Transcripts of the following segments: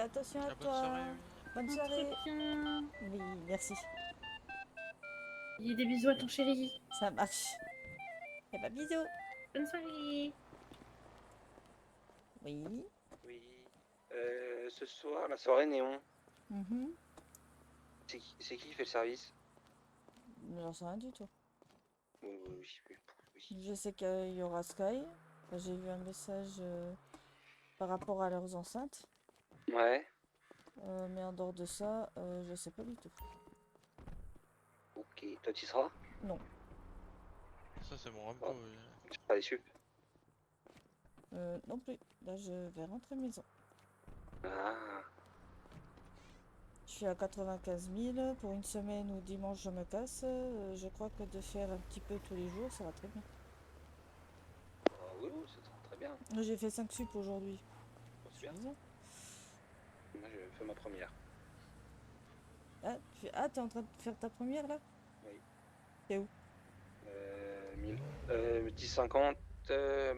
attention à Bonne toi. soirée. Bonne soirée. Entretien. Oui, merci. Dis des bisous à ton chéri. Ça marche. Eh ben, bisous. Bonne soirée. Oui. Oui. Ce soir, la soirée néon. Mhm. C'est qui fait le service? J'en sais rien du tout. Oui, oui, oui, oui, oui. Je sais qu'il y aura Sky. J'ai vu un message par rapport à leurs enceintes. Ouais. Mais en dehors de ça, je sais pas du tout. Ok. Toi, tu y seras? Non. Ça, c'est mon Oh. Rambo. Tu seras déçu. Non plus. Là, je vais rentrer maison. Ah. Je suis à 95 000 pour une semaine ou dimanche je me casse. Je crois que de faire un petit peu tous les jours, ça va très bien. Oui, oui, c'est très bien. J'ai fait 5 sup aujourd'hui. Bon, c'est bien. Bizarre. Moi, je fais ma première. Ah, t'es en train de faire ta première là? Oui. T'es où? 1000. 10,50,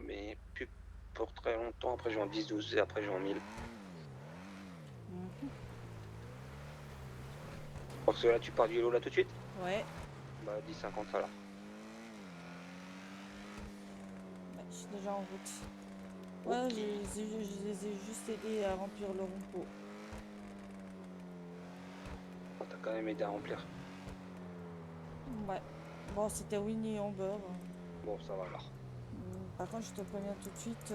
mais plus pour très longtemps. Après, je vais en 10-12 et après, je vais en 1000. Mhm. Parce que là, tu pars du lot là tout de suite? Ouais. Bah, 10,50 alors. Je suis déjà en route. Ouais, Ok. je les ai juste aidés à remplir leur pot. Oh, t'as quand même aidé à remplir. Ouais. Bon, c'était Winnie Amber. Bon, ça va alors. Par contre, je te préviens tout de suite,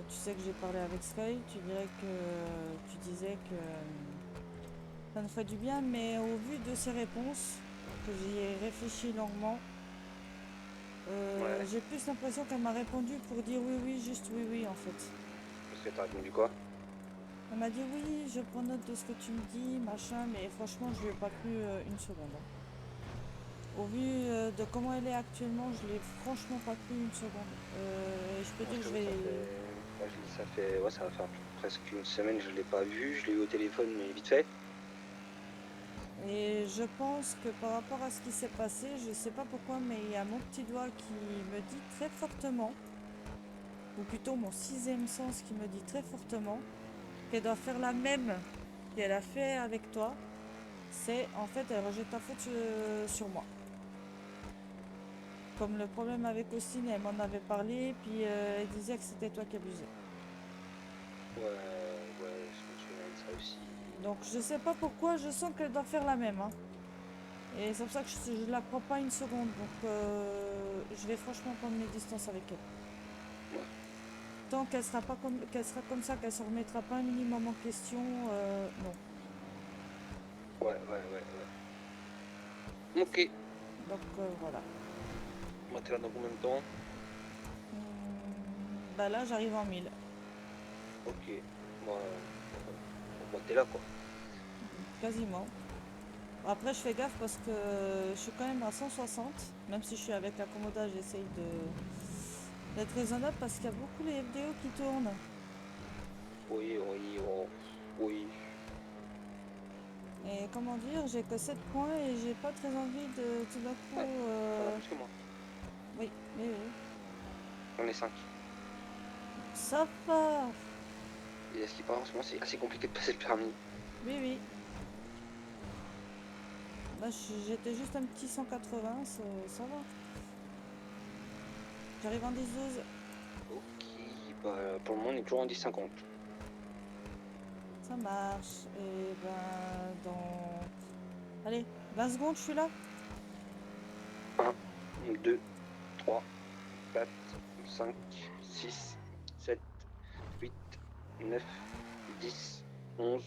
tu sais que j'ai parlé avec Sky, tu disais que ça me ferait du bien, mais au vu de ses réponses, que j'y ai réfléchi longuement, Ouais. j'ai plus l'impression qu'elle m'a répondu pour dire oui, oui, juste oui, oui, en fait. Parce que t'as répondu quoi? Elle m'a dit oui, je prends note de ce que tu me dis, machin, mais franchement, je lui ai pas cru une seconde, hein. Au vu de comment elle est actuellement, je l'ai franchement pas cru une seconde. Et je peux Moi, dire je que je t'avoue, vais... ça va faire presque une semaine que je l'ai pas vu. Je l'ai eu au téléphone, mais vite fait. Et je pense que par rapport à ce qui s'est passé, je sais pas pourquoi, mais il y a mon petit doigt qui me dit très fortement, ou plutôt mon sixième sens qui me dit très fortement, qu'elle doit faire la même qu'elle a fait avec toi. C'est en fait, elle rejette ta faute sur moi. Comme le problème avec Austin, elle m'en avait parlé, puis elle disait que c'était toi qui abusais. Ouais, ouais, je me souviens de ça aussi. Donc je sais pas pourquoi, je sens qu'elle doit faire la même, hein. Et c'est pour ça que je la crois pas une seconde. Donc je vais franchement prendre mes distances avec elle. Ouais. Tant qu'elle sera pas comme qu'elle sera comme ça, qu'elle se remettra pas un minimum en question, non. Ouais. Ok. Donc voilà. Moi, t'es là dans combien de temps? Bah là j'arrive en 1000. Ok. Moi, moi t'es là, quoi. Quasiment. Après je fais gaffe parce que je suis quand même à 160. Même si je suis avec l'accommodage, j'essaye d'être raisonnable parce qu'il y a beaucoup les FDO qui tournent. Oui, oui, oh, oui. Et comment dire, j'ai que 7 points et j'ai pas très envie de tout d'un coup. Ouais, t'en as plus que moi. Oui, oui, oui. J'en ai 5. Ça va. Et à ce qui paraît, en ce moment, c'est assez compliqué de passer le permis. Oui, oui. Là, j'étais juste un petit 180, ça va. J'arrive en 10-12. Ok, bah, pour le moment, on est toujours en 10,50. Ça marche. Et ben, dans... Allez, 20 secondes, je suis là. 1, 2, 3, 4, 5, 6, 7, 8, 9, 10, 11,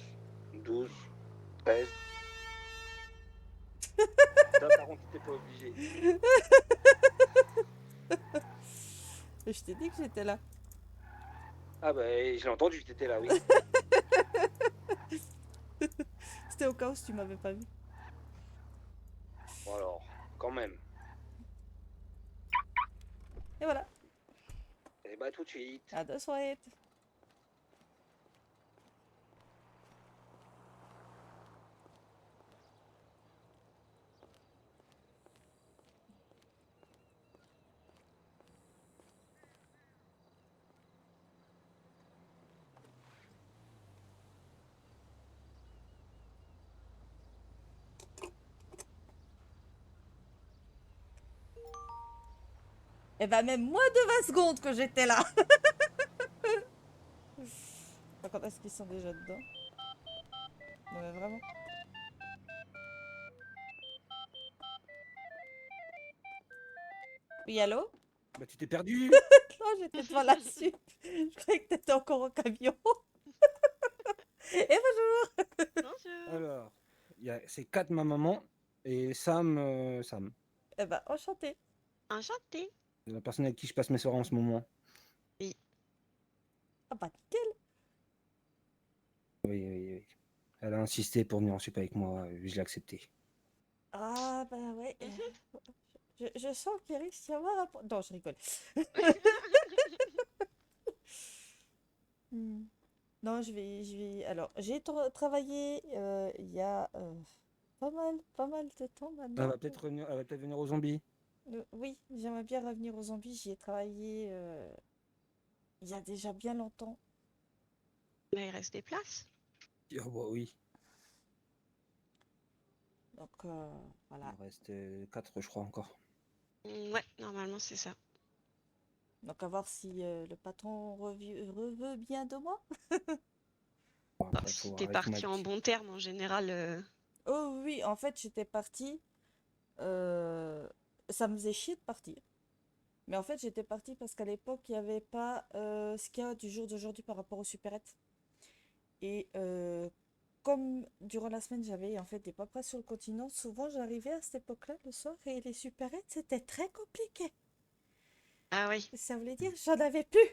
12, 13. Ça, par contre, t'étais pas obligé. Je t'ai dit que j'étais là. Ah bah, je l'ai entendu, t'étais là, oui. C'était au cas où si tu m'avais pas vu. Bon alors, quand même. Et voilà. Et bah, tout de suite. À de suite. Et bah même moins de 20 secondes que j'étais là. Quand est-ce qu'ils sont déjà dedans? Non mais vraiment. Oui, allô? Bah, tu t'es perdu. Non, j'étais devant la sup. Je croyais que t'étais encore au camion. Et bonjour. Bonjour. Alors, c'est Kat, ma maman, et Sam, Eh bah, enchanté. Enchanté. la personne avec qui je passe mes soirées en ce moment. Ah bah, nickel. Oui, oui, oui. Elle a insisté pour venir en sup avec moi, je l'ai accepté. Ah bah ouais. Je sens qu'il risque d'y avoir un... Non, je rigole. Hmm. Non, je vais... Alors, j'ai travaillé il y a pas mal de temps maintenant. Elle va peut-être venir aux zombies. Oui, j'aimerais bien revenir aux zombies. J'y ai travaillé il y a déjà bien longtemps. Là, il reste des places. Oh, bah oui, Donc, il voilà. en reste 4, je crois, encore. Ouais, normalement, c'est ça. Donc, à voir si le patron reveut bien de moi. Bon, Bah, après, faut si voir t'es avec parti en Mike. bon terme, en général. Oh oui, en fait, j'étais partie. euh, Ça me faisait chier de partir. Mais en fait, j'étais partie parce qu'à l'époque, il n'y avait pas ce qu'il y a du jour d'aujourd'hui par rapport aux supérettes. Et comme durant la semaine, j'avais en fait des paperasses sur le continent, souvent j'arrivais à cette époque-là le soir et les supérettes, c'était très compliqué. Ah oui. Ça voulait dire j'en avais plus.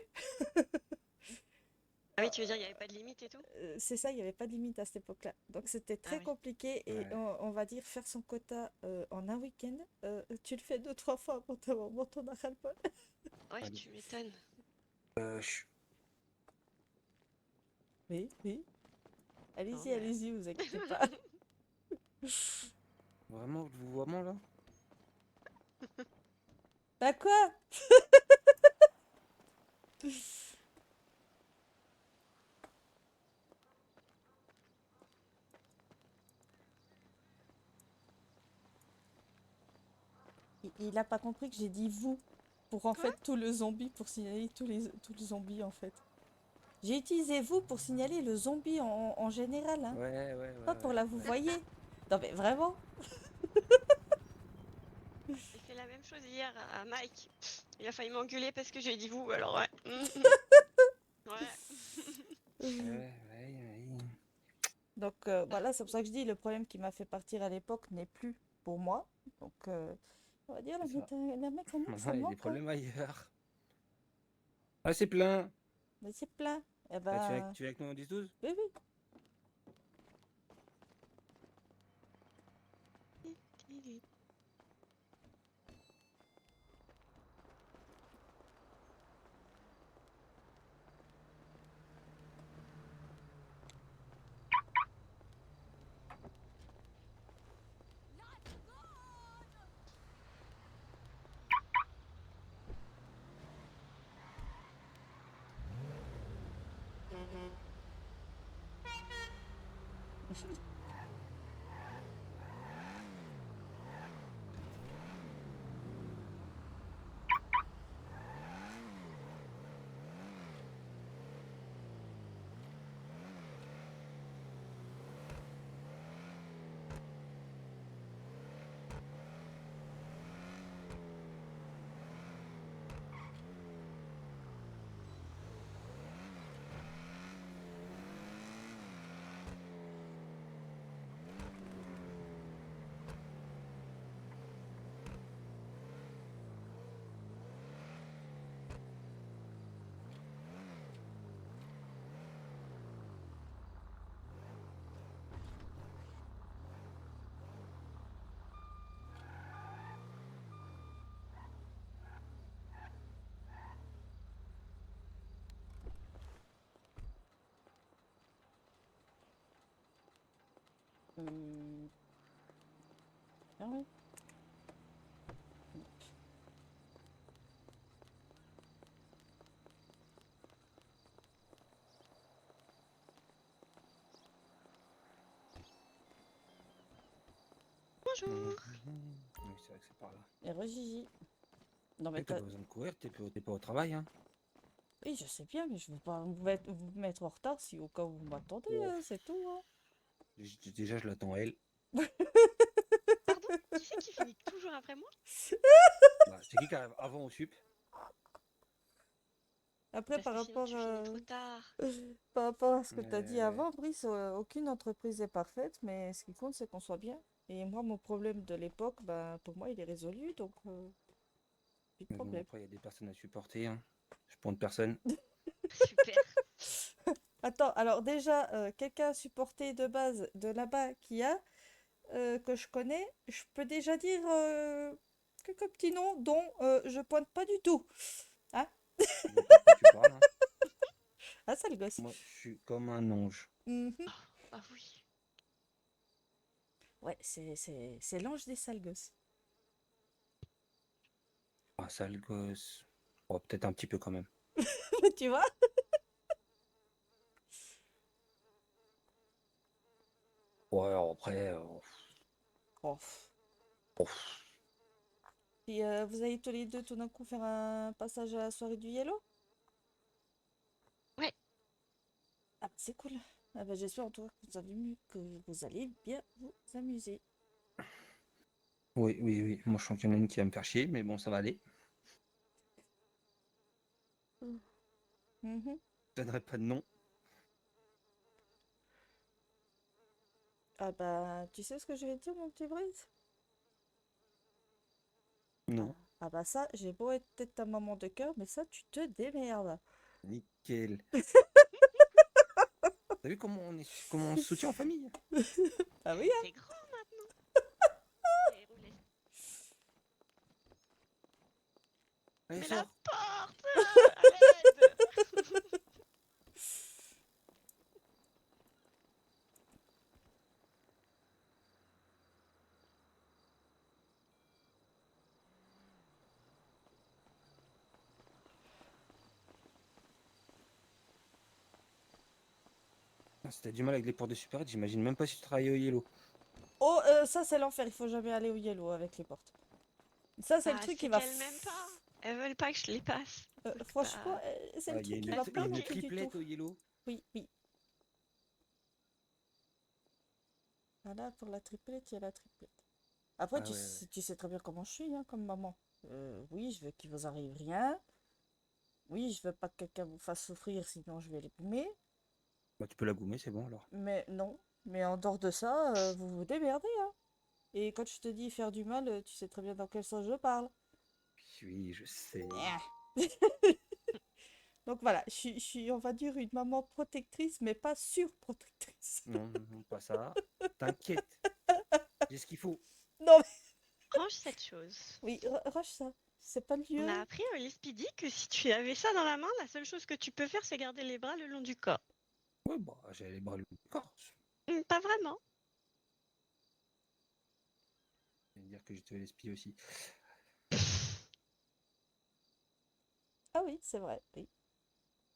Ah oui, tu veux dire, il n'y avait pas de limite et tout? C'est ça, il n'y avait pas de limite à cette époque-là. Donc c'était Ah très oui. compliqué et Ouais. on va dire faire son quota en un week-end, tu le fais deux, trois fois avant d'un moment, t'en as ras-le-bol. Ouais, Allez. tu m'étonnes. Chut. Oui, oui. Non, Allez-y, mais... allez-y, vous inquiétez pas. Vraiment, je vous vois vraiment là? Bah quoi? Il a pas compris que j'ai dit vous pour en Quoi? fait tout le zombie pour signaler tous les zombies en fait. J'ai utilisé vous pour signaler le zombie en général, hein, Ouais, ouais, ouais, pas pour ouais, la vous ouais. voyez. Non mais vraiment? J'ai fait la même chose hier à Mike. Il a failli m'engueuler parce que j'ai dit vous, alors ouais. Ouais. Ouais, ouais, ouais. Donc voilà, c'est pour ça que je dis le problème qui m'a fait partir à l'époque n'est plus pour moi. Donc on va dire C'est ça. la mécanique Maintenant, ça il me y a des manque, hein. problèmes ailleurs. Ah, c'est plein. Mais c'est plein. Eh Bah, ben tu es avec nous au 10-12? oui oui. Euh, ah oui. Bonjour. Mhm. Oui, c'est vrai que c'est par là. Et re-Gigi. Non, mais T'as pas besoin de courir, t'es pas au travail, hein. oui, je sais bien, mais je veux pas vous mettre en retard si au cas où vous m'attendez, Oh, c'est tout, hein. déjà, je l'attends elle. Pardon? Qui c'est qui finit toujours après moi? Bah, c'est qui arrive avant au sup? Après, Parce que sinon tu finis trop tard. par rapport à ce que tu as dit Ouais. avant, Brice, aucune entreprise est parfaite, mais ce qui compte, c'est qu'on soit bien. Et moi, mon problème de l'époque, ben, pour moi, il est résolu, donc plus de Mais bon, problème. après, il y a des personnes à supporter, hein. Je pointe personne. Super. Attends, alors déjà, quelqu'un à supporter de base de là-bas que je connais, je peux déjà dire quelques petits noms dont je pointe pas du tout. Hein? Je vois pas de quoi tu parles, hein. Ah, sale gosse. Moi, je suis comme un ange. Mhm. Ah oui. Ouais, c'est l'ange des sales gosses. Ah, sale gosse. Oh, peut-être un petit peu quand même. Tu vois? Ouais, après, Oh. oh, Puis vous allez tous les deux tout d'un coup faire un passage à la soirée du Yellow? Ouais. Ah, bah, c'est cool. Ah, bah, j'espère en tout cas que vous allez bien vous amuser. oui, oui, oui. Moi, je sens qu'il y en a une qui va me faire chier, mais bon, ça va aller. Mhm. Je donnerai pas de nom. Ah bah, tu sais ce que je vais te dire, mon petit Brice? Ah, Non. ah bah ça, j'ai beau être peut-être ta maman de cœur, mais ça, tu te démerdes. Nickel. T'as vu comment on se soutient en famille? Ah oui, Eh, hein? t'es grand maintenant. Eh, roulez. Allez, Mais la sors. porte! À l'aide! Ah, si t'as du mal avec les portes de supérette, j'imagine même pas si tu travailles au Yellow. Oh, ça c'est l'enfer, il faut jamais aller au Yellow avec les portes. Ça c'est le Bah, truc qui c'est va... qu'elles m'aiment pas. Elles veulent pas que je les passe. Donc, franchement, bah, c'est le Ah, truc qui elles va se pas il y a une marcher du tout. triplette au Yellow. Oui, oui. Voilà, pour la triplette, il y a la triplette. Après, Ah ouais, ouais. tu sais très bien comment je suis, hein, comme maman. Oui, je veux qu'il vous arrive rien. Oui, je veux pas que quelqu'un vous fasse souffrir, sinon je vais les goumer. Bah, tu peux la goumer, c'est bon alors. Mais non. Mais en dehors de ça, vous vous démerdez, hein. Et quand je te dis faire du mal, tu sais très bien dans quel sens je parle. Oui, je sais. Nya. Donc voilà, je suis, on va dire, une maman protectrice, mais pas surprotectrice. Non, non, non, pas ça. T'inquiète, j'ai ce qu'il faut. Non, mais range cette chose. oui, rush ça. C'est pas le On a lieu. appris au Lespidi que si tu avais ça dans la main, la seule chose que tu peux faire, c'est garder les bras le long du corps. Ouais, bah, j'ai les bras le corps. Pas vraiment. Je vais dire que je te l'espie aussi. Ah oui, c'est vrai, oui.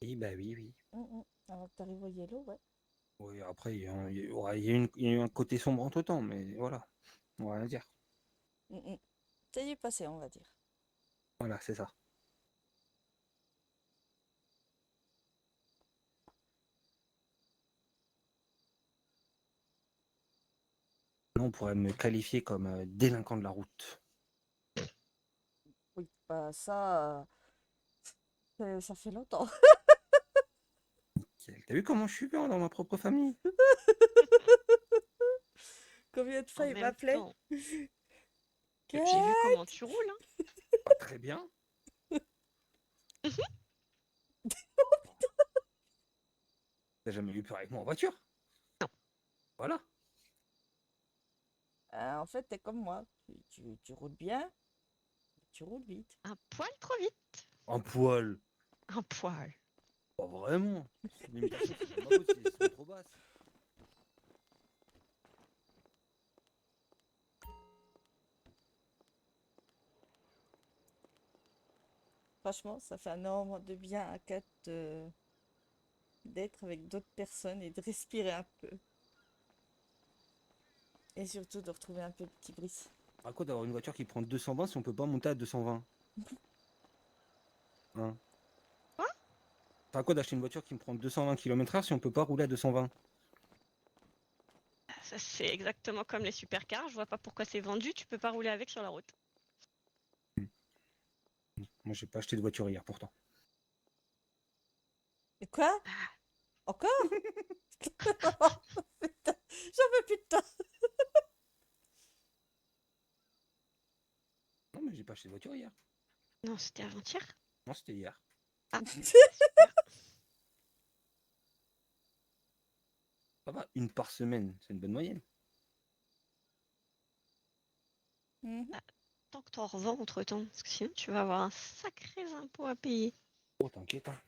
Et bah oui, oui. Avant que t'arrives au Yellow, ouais. Oui, après, ouais, il y a eu un côté sombre entre temps, mais voilà. On va rien dire. Mm, mm. C'est du passé, on va dire. Voilà, c'est ça. Là, on pourrait me qualifier comme délinquant de la route. Oui, bah ça, ça fait longtemps. T'as vu comment je suis bien dans ma propre famille? Combien de fois En il même m'appelait? temps, Que- j'ai vu comment tu roules, hein. Pas très bien. T'as jamais eu peur avec moi en voiture? Voilà. En fait, t'es comme moi. Tu roules bien, tu roules vite. Un poil trop vite. Un poil. Un poil. Pas vraiment. C'est une imitation, c'est pas ma faute, c'est sont trop basse. Franchement, ça fait énormément de bien à Kat d'être avec d'autres personnes et de respirer un peu. Et surtout de retrouver un peu le petit Brice. À quoi d'avoir une voiture qui prend 220 si on peut pas monter à 220? Hein. Quoi? Ça à quoi d'acheter une voiture qui me prend 220 km/h si on peut pas rouler à 220? Ça, c'est exactement comme les supercars. Je vois pas pourquoi c'est vendu. Tu peux pas rouler avec sur la route. Moi, j'ai pas acheté de voiture hier pourtant. Et quoi? Ah, Encore? Putain, j'en veux plus de toi. Non, mais j'ai pas acheté de voiture hier. non, c'était avant-hier. Non, c'était hier. Ah, super. Ça va, une par semaine, c'est une bonne moyenne. Mhm. Tant que t'en revends entre-temps, parce que sinon tu vas avoir un sacré impôt à payer. Oh, t'inquiète, hein.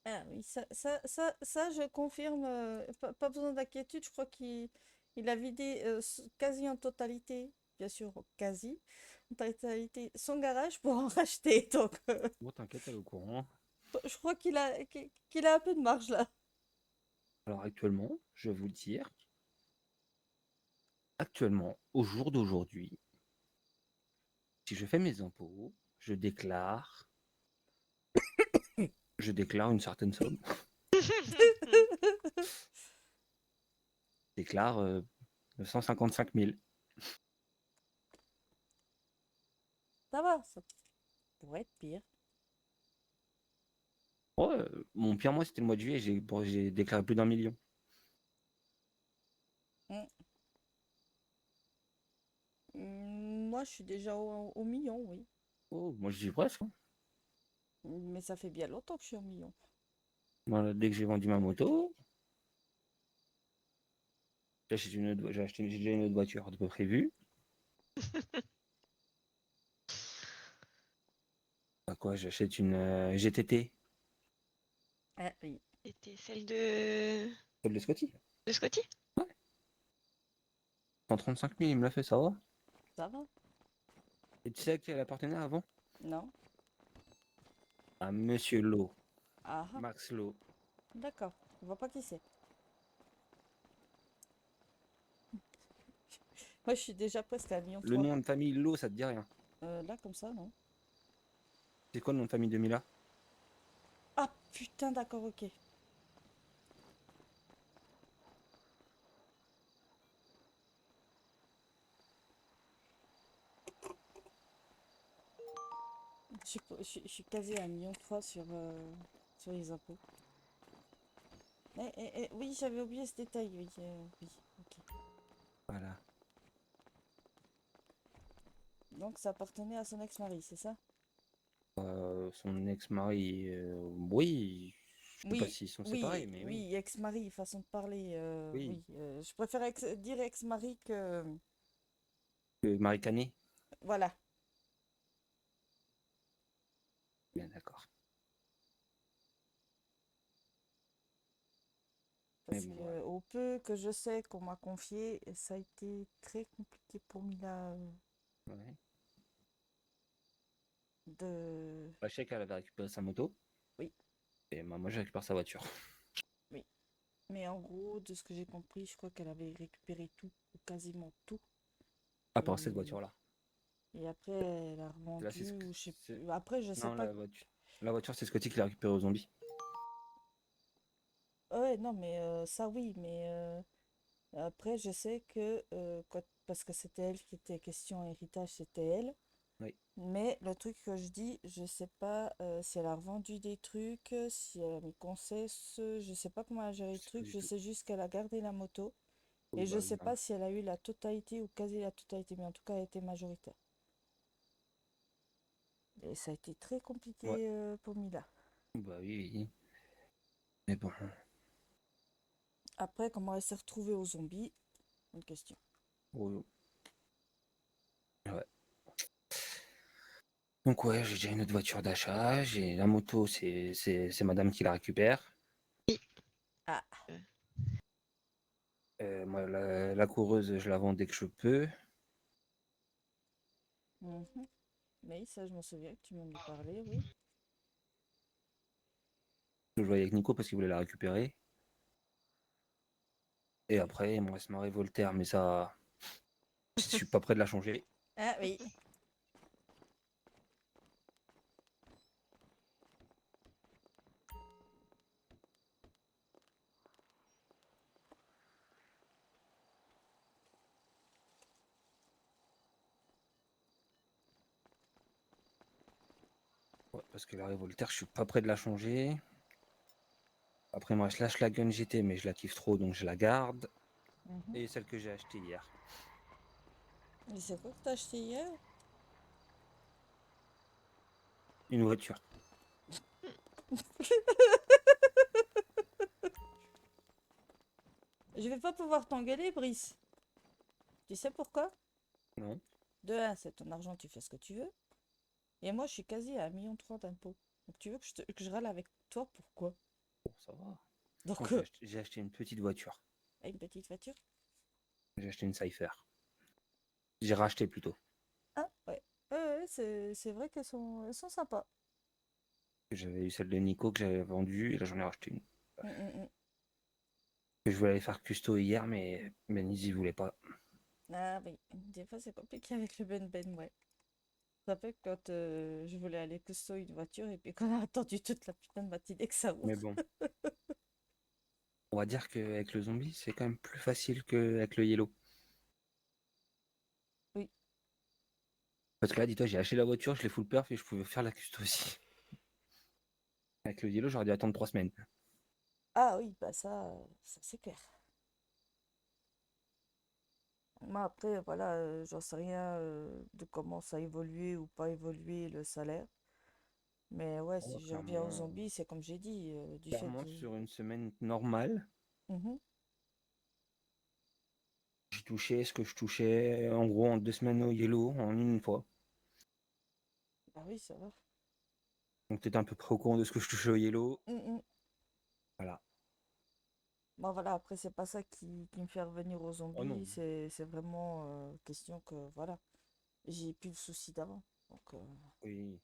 Ah oui, ça, je confirme. Pas besoin d'inquiétude. Je crois qu'il a vidé quasi en totalité, bien sûr, quasi en totalité, son garage pour en racheter. Donc, Oh, t'inquiète, elle est au courant. je crois qu'il a un peu de marge là. Alors actuellement, je vais vous le dire, actuellement, au jour d'aujourd'hui, si je fais mes impôts, je déclare une certaine somme. Je déclare 155 000. Ça va, ça pourrait être pire. Ouais, mon pire mois, c'était le mois de juillet, j'ai déclaré plus d'1 million. Mm. Moi, je suis déjà au million, oui. Oh, moi, je dis presque, hein. Mais ça fait bien longtemps que je suis au million. Voilà, dès que j'ai vendu ma moto, j'ai déjà une autre voiture de peu prévue. À quoi j'achète une GTT, Ah oui. C'était celle de... celle de Scotty. de Scotty? 135 000, il me l'a fait, ça va. Ça va? Et tu sais à qui elle appartenait avant? Non? À Monsieur Lowe, Ah, ah, Max Lowe. d'accord. Je vois pas qui c'est. Moi, je suis déjà presque à 1,3 Le million. nom de famille Lowe, ça te dit rien? Là, comme ça, non? C'est quoi le nom de famille de Mila? Ah, putain, d'accord, ok. Je suis quasi à 1,3 million sur les impôts. Oui, j'avais oublié ce détail, oui. Oui, ok. Voilà. Donc, ça appartenait à son ex-mari, c'est ça? Son ex-mari, oui, je sais pas Oui, s'ils sont séparés, oui, mais oui. oui, ex-mari, façon de parler. Oui, Oui, je préfère dire ex-mari que... Marie Canet. Voilà. Bien d'accord. Mais Parce bon, que au peu que je sais qu'on m'a confié, ça a été très compliqué pour Mila ouais. de... Bah, je sais qu'elle avait récupéré sa moto, Oui, et moi j'ai récupéré sa voiture. oui. Mais en gros, de ce que j'ai compris, je crois qu'elle avait récupéré tout, ou quasiment tout. À part cette Et, voiture-là. et après, elle a Là, revendu, ou je sais c'est- plus. Après, je sais Non, pas. la voiture, c'est Scotty qui l'a récupérée aux zombies. Ouais, non, mais ça, oui. Mais après, je sais que, parce que c'était elle qui était question héritage, c'était elle. Oui. Mais le truc que je dis, je sais pas si elle a revendu des trucs, si elle a mis concesse, je sais pas comment elle a géré Je le sais pas truc, du je tout. sais juste qu'elle a gardé la moto. Oh, Et je bah sais oui, pas hein. si elle a eu la totalité ou quasi la totalité, mais en tout cas, elle était majoritaire. Et ça a été très Ouais. compliqué pour Mila. Bah oui, oui. Mais bon. Après, comment elle s'est retrouvée aux zombies? Une question. Oh, ouais. Donc ouais, j'ai déjà une autre voiture d'achat. J'ai la moto, c'est madame qui la récupère. Ah, Euh, Moi, la coureuse, je la vends dès que je peux. mhm. Oui, ça, je m'en souviens que tu m'en as parlé, oui. Je voyais avec Nico parce qu'il voulait la récupérer. Et après, il me reste ma Voltaire, mais ça, je suis pas prêt de la changer. Ah oui. parce que la Revolter, je suis pas prêt de la changer. Après, moi, je lâche la Gun GT, mais je la kiffe trop, donc je la garde. Mhm. Et celle que j'ai achetée hier. Mais c'est quoi que t'as acheté hier? Une voiture. Je vais pas pouvoir t'engueuler, Brice. Tu sais pourquoi? Non? De un, c'est ton argent, tu fais ce que tu veux. Et moi, je suis quasi à 1,3 million d'impôts. Donc tu veux que je râle avec toi, pourquoi? Bon, ça va. Donc, Donc, j'ai acheté une petite voiture. une petite voiture? J'ai acheté une Cypher. J'ai racheté plutôt. Ah, ouais. Ouais, c'est vrai elles sont sympas. J'avais eu celle de Nico que j'avais vendue, et là, j'en ai racheté une. Mm, mm, mm. Que je voulais aller faire custo hier, mais Benny, il voulait pas. Ah oui, des fois c'est compliqué avec le Ben, ouais. Ça fait que quand je voulais aller custo une voiture et puis qu'on a attendu toute la putain de matinée que ça ouvre. Mais bon. On va dire qu'avec le zombie, c'est quand même plus facile qu'avec le yellow. Oui. Parce que là, dis-toi, j'ai acheté la voiture, je l'ai full perf et je pouvais faire la custo aussi. Avec le yellow, j'aurais dû attendre 3 semaines. Ah oui, bah ça c'est clair. Moi après, voilà, j'en sais rien de comment ça a évolué ou pas évolué le salaire. Mais ouais, Oh, si je reviens aux clairement, zombies, c'est comme j'ai dit, du fait clairement, de... sur une semaine normale, Mhm. j'ai touché ce que je touchais en gros en 2 semaines au yellow en une fois. Bah oui, ça va. Donc t'étais un peu près au courant de ce que je touchais au yellow. Mm. Voilà. Bon voilà, après c'est pas ça qui me fait revenir aux Oh non. zombies, c'est vraiment question que voilà, j'ai plus le souci d'avant. Oui.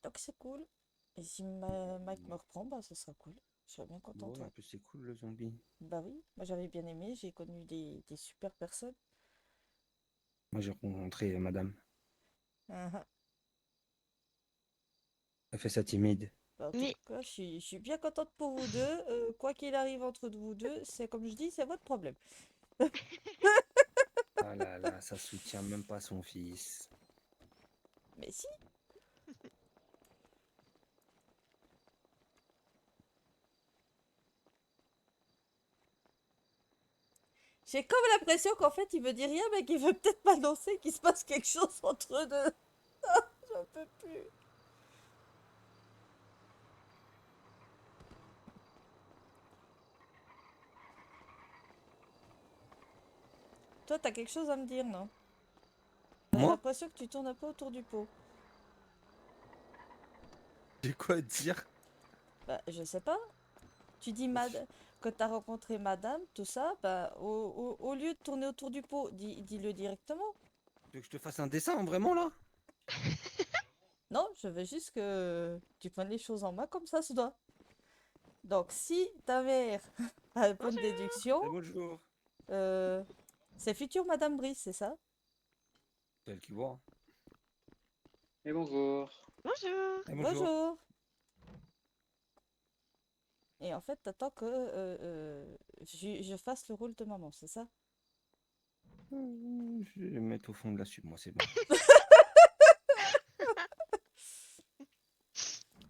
Donc c'est cool. Et si Mike me reprend, bah ce sera cool. Je serai bien contente, Bon, en ouais. plus c'est cool le zombie. Bah oui, moi j'avais bien aimé, j'ai connu des super personnes. Moi j'ai rencontré madame. Ah, Elle fait ça timide. bah, en tout Oui. cas, je suis bien contente pour vous deux. Quoi qu'il arrive entre vous deux, c'est comme je dis, c'est votre problème. Ah là là, ça soutient même pas son fils. Mais si, j'ai comme l'impression qu'en fait il me dit rien, mais qu'il veut peut-être m'annoncer qu'il se passe quelque chose entre eux deux. J'en peux plus. Toi, t'as quelque chose à me dire, non? J'ai Moi? l'impression que tu tournes un peu autour du pot. J'ai quoi à dire? Bah, je sais pas. Tu dis que t'as rencontré madame, tout ça, bah, au lieu de tourner autour du pot, dis-le directement. Tu veux que je te fasse un dessin vraiment là? Non, je veux juste que tu prennes les choses en main comme ça se doit. Donc, si ta mère a une bonne Bonjour. déduction, Eh, bonjour. euh, c'est future Madame Brice, c'est ça? C'est elle qui voit. Et bonjour. Bonjour. Eh, bonjour. Bonjour. Et en fait, t'attends que je fasse le rôle de maman, c'est ça? Je vais me mettre au fond de la soupe, moi c'est bon.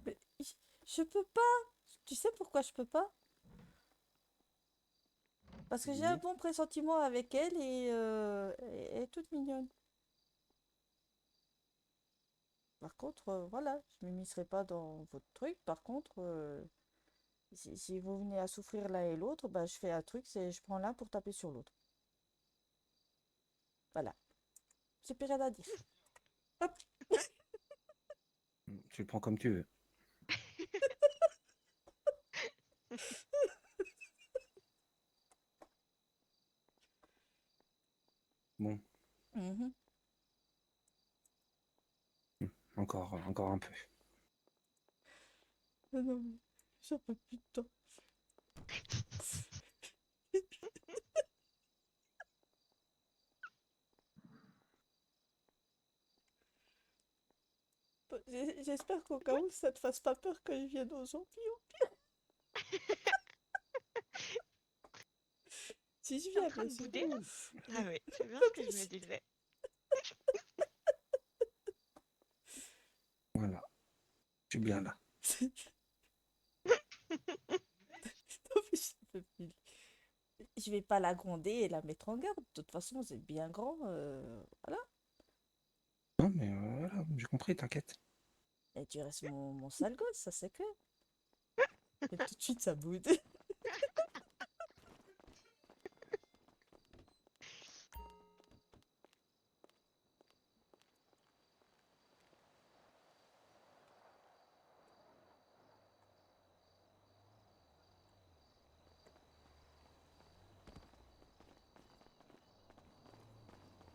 Mais je peux pas. Tu sais pourquoi je peux pas? Parce que j'ai un Dis. bon pressentiment avec elle et elle est toute mignonne. Par contre, voilà, je m'immiscerai pas dans votre truc. Par contre, si vous venez à souffrir l'un et l'autre, bah, je fais un truc, c'est je prends l'un pour taper sur l'autre. Voilà. J'ai plus rien à dire. Hop. Tu le prends comme tu veux. Bon, Mhm. encore un peu. Ah non, mais j'en peux plus de temps. J'espère qu'au cas où ça te fasse pas peur quand ils viennent aux zombies. Si je T'es en viens, train bien de sûr. bouder là? Ah oui, c'est bien ce que je me disais. bien là. Non, mais je peux plus. Je vais pas la gronder et la mettre en garde. De toute façon, c'est bien grand. Voilà. Non, mais voilà, j'ai compris, t'inquiète. Et tu restes mon sale gosse, ça c'est clair. Et tout de suite, ça boude.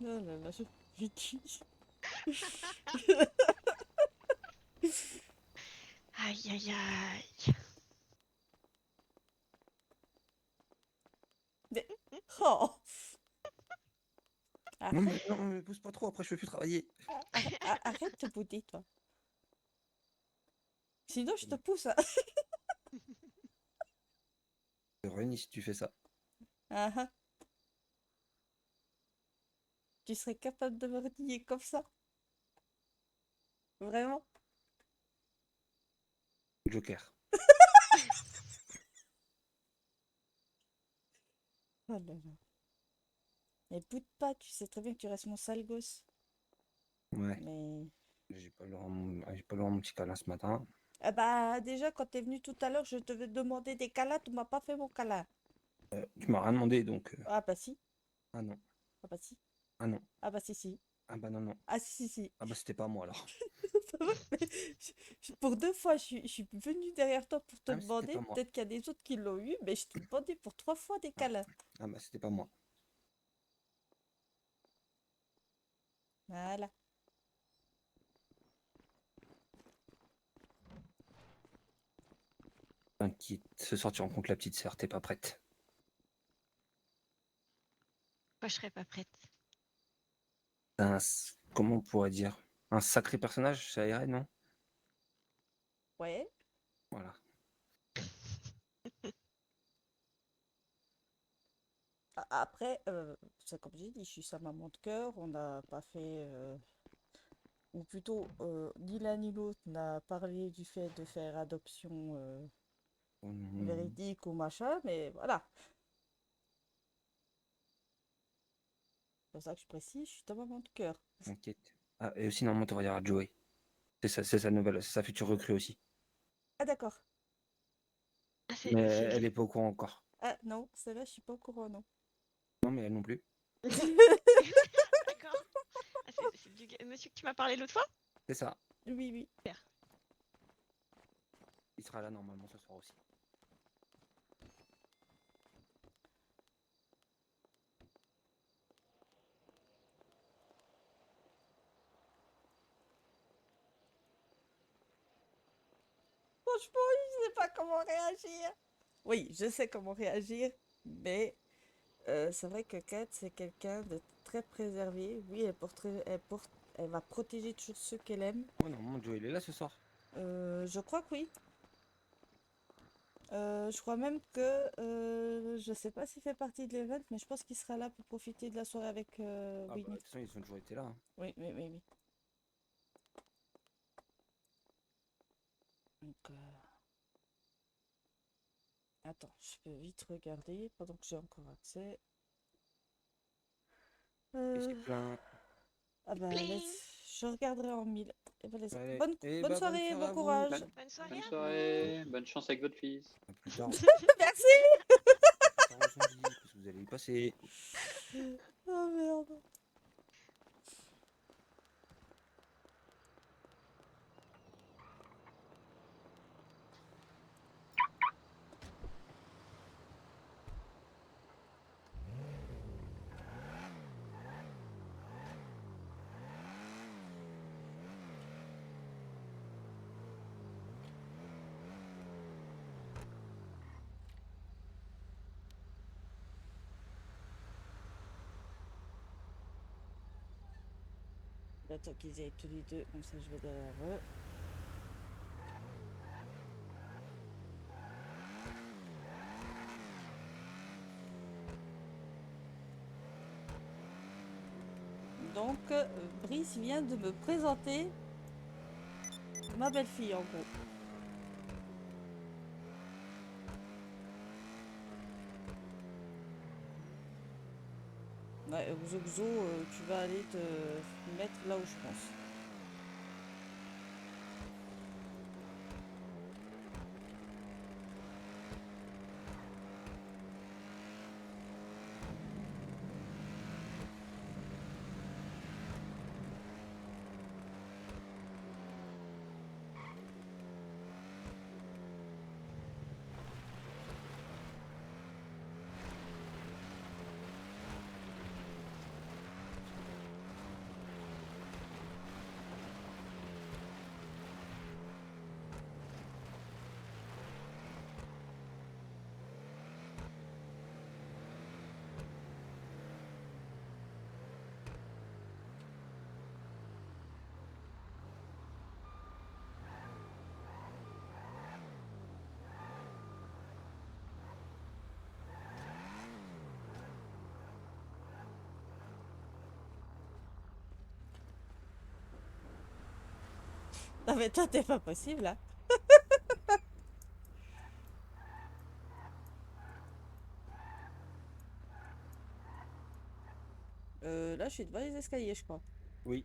Non, non, non, je Vicky. Aïe, aïe, aïe. Mais... Oh! Non, Arrête, mais non, mais pousse pas trop, après je peux plus travailler. arrête de bouder, toi. Sinon, je te pousse, hein. Je réunis si tu fais ça. Ah, ah. Tu serais capable de me renier comme ça? Vraiment? Joker. Oh là là. Mais boude pas, tu sais très bien que tu restes mon sale gosse. Ouais. Mais... J'ai pas le droit à mon petit câlin ce matin. Ah bah, déjà, quand t'es venu tout à l'heure, je te vais demander des câlins, tu m'as pas fait mon câlin. Tu m'as rien demandé donc. Ah bah si, Ah non. ah bah si, Ah non. ah bah si, si, Ah bah non, non. ah si, si, si. Ah bah c'était pas moi alors. Ça va, mais pour 2 fois, je suis venue derrière toi pour te Ah mais c'était demander. pas moi. Peut-être qu'il y a des autres qui l'ont eu, mais je t'ai demandé pour 3 fois des Ah, câlins. ah bah c'était pas moi. Voilà. T'inquiète, ce soir tu rencontres la petite sœur, t'es pas prête. Moi, je serais pas prête. Comment on pourrait dire? Un sacré personnage, ça irait, non? Ouais. Voilà. Après, c'est comme j'ai dit, je suis sa maman de cœur. On n'a pas fait, ou plutôt, ni l'un ni l'autre n'a parlé du fait de faire adoption véridique ou machin, mais voilà. C'est pour ça que je précise, je suis ta maman de cœur. T'inquiète. Ah, et aussi, normalement, tu regarderas Joey. C'est sa nouvelle, c'est sa future recrue aussi. Ah d'accord. Ah, Mais elle est pas au courant encore. Ah non, celle-là, je suis pas au courant, non. Non, mais elle non plus. D'accord. Ah, c'est du monsieur que tu m'as parlé l'autre fois? C'est ça. Oui, oui. Super. Il sera là normalement ce soir aussi. Franchement, je sais pas comment réagir. Oui, je sais comment réagir, mais c'est vrai que Kat, c'est quelqu'un de très préservé. Oui, elle va protéger toujours ceux qu'elle aime. Ouais, normalement, Joey, il est là ce soir. Je crois que oui. Je crois même que, je sais pas s'il fait partie de l'event, mais je pense qu'il sera là pour profiter de la soirée avec Ah bah, de Winnie. toute façon, ils ont toujours été là. Hein. Oui, oui, oui, oui. Donc, attends, je peux vite regarder pendant que j'ai encore accès. Et c'est Euh, plein. Ah bah, Bling. je regarderai en 1000. Et bah, Allez. bonne, Et bonne bah, bonne soirée, soirée bon à vous. courage. Bonne soirée. Bonne à soirée, bonne chance avec votre fils. À plus tard. Merci. Plus tard au samedi, parce que vous allez y passer. Oh merde. J'attends qu'ils aient tous les deux, comme ça je vais derrière eux. Donc, Brice vient de me présenter ma belle-fille en gros. Ouais, Xoxo, tu vas aller te mettre là où je pense. Non mais toi t'es pas possible là. Là je suis devant les escaliers je crois. Oui.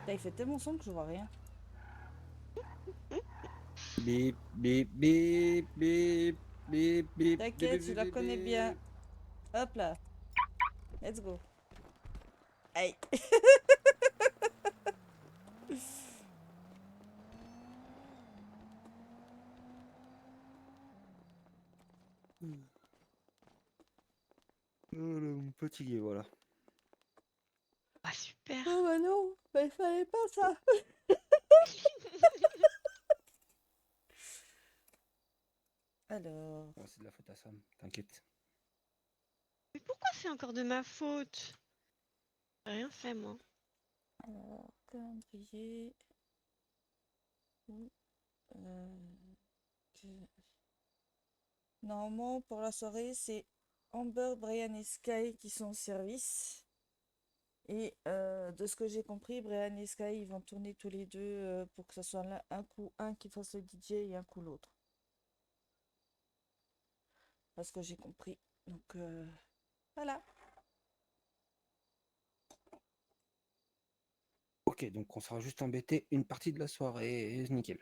Putain, il fait tellement sombre que je vois rien. Bip, bip, bip, bip, bip, bip, bip, T'inquiète, bip, je bip, la bip, connais bien. bip. Hop là. Let's go. Aïe. Oh là, fatigué, voilà. Ah, super. Oh bah non, bah, il fallait pas ça. Alors, Ouais, c'est de la faute à Sam, t'inquiète. Mais pourquoi c'est encore de ma faute? J'ai rien fait, moi. calendrier. Euh, que- Normalement, pour la soirée, c'est Amber, Brian et Sky qui sont au service. Et de ce que j'ai compris, Brian et Sky, ils vont tourner tous les deux pour que ce soit un coup un qui fasse le DJ et un coup l'autre. Parce que j'ai compris. Donc voilà. Ok, donc on sera juste embêté une partie de la soirée, nickel.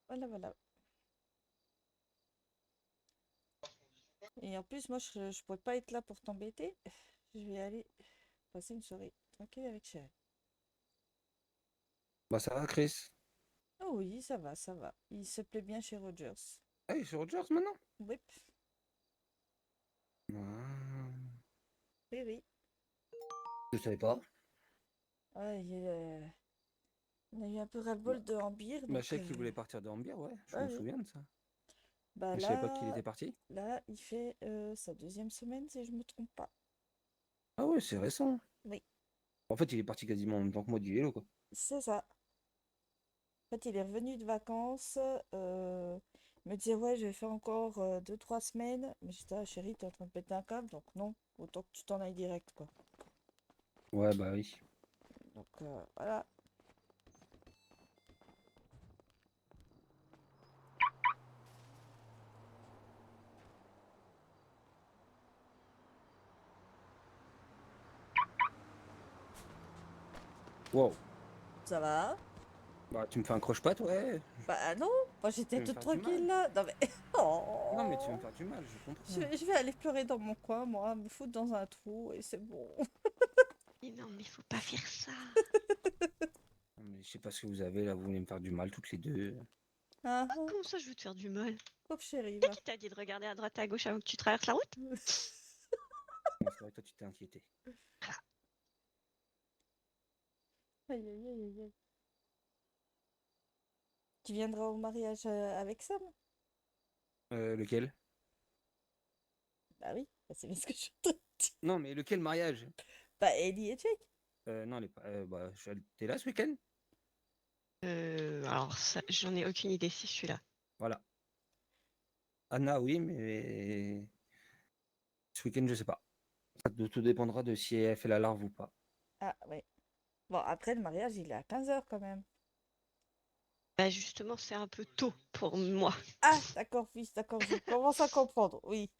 Voilà, voilà. Et en plus, moi, je pourrais pas être là pour t'embêter. Je vais aller passer une soirée tranquille avec Chéri. Bah ça va, Chris? Oh oui, ça va, ça va. Il se plaît bien chez Rogers. Ah, il est sur Rogers maintenant? Oui, Ah, oui, oui. je savais pas. Ah, on a eu un peu ras-le-bol Bah, de Ambir, bah, je donc sais qu'il voulait partir de Ambier, ouais, je ouais, me oui. souviens de ça. Bah Mais je savais pas qu'il était là, parti. là, il fait sa deuxième semaine, si je me trompe pas. Ah ouais, c'est récent. Oui, En fait, il est parti quasiment en même temps que moi du vélo, quoi. c'est ça. En fait, il est revenu de vacances. Il me disait, ouais, je vais faire encore 2-3 semaines. Mais j'étais, ah, chérie, t'es en train de péter un câble, donc non, autant que tu t'en ailles direct, quoi. Ouais, bah oui. Donc voilà. Wow. Ça va? Bah, tu me fais un croche-patte, ouais. Bah non, moi j'étais Tu veux me toute faire du tranquille mal. là. Non mais. Non, mais tu veux me Oh. faire du mal, je Je, comprends. je vais aller pleurer dans mon coin, moi, me foutre dans un trou et c'est bon. Mais non, mais faut pas faire ça. Non, mais je sais pas ce que vous avez là, vous voulez me faire du mal toutes les deux. Ah, Ah, ah, comment ça, je veux te faire du mal? pauvre chérie, Qui va. qui t'a dit de regarder à droite à gauche avant que tu traverses la route? Non, c'est vrai que toi, tu t'es inquiété. Aïe, aïe, aïe, aïe, aïe. Tu viendras au mariage avec Sam? Lequel? Bah oui, bah, c'est bien ce que je te dis. Non, mais lequel mariage? Bah Ellie et Jake. Non, elle est pas. Bah, t'es là ce week-end? Alors ça, j'en ai aucune idée si je suis là. Voilà. Anna, oui, mais ce week-end, je sais pas. Tout dépendra de si elle fait la larve ou pas. Ah, oui. Bon, après, le mariage, il est à 15h quand même. Bah justement, c'est un peu tôt pour moi. Ah, d'accord, fils, d'accord, je commence à comprendre, oui.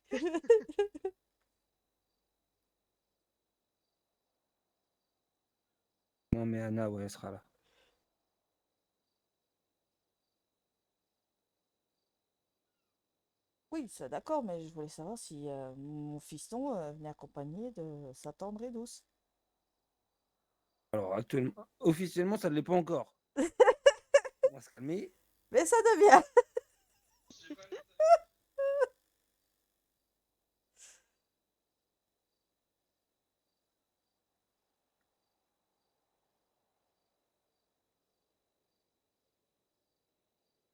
Non, mais Anna, ouais, elle sera là. Oui, c'est d'accord, mais je voulais savoir si mon fiston venait accompagné de sa tendre et douce. Alors, actuellement, officiellement, ça ne l'est pas encore. On va se calmer. Mais ça devient.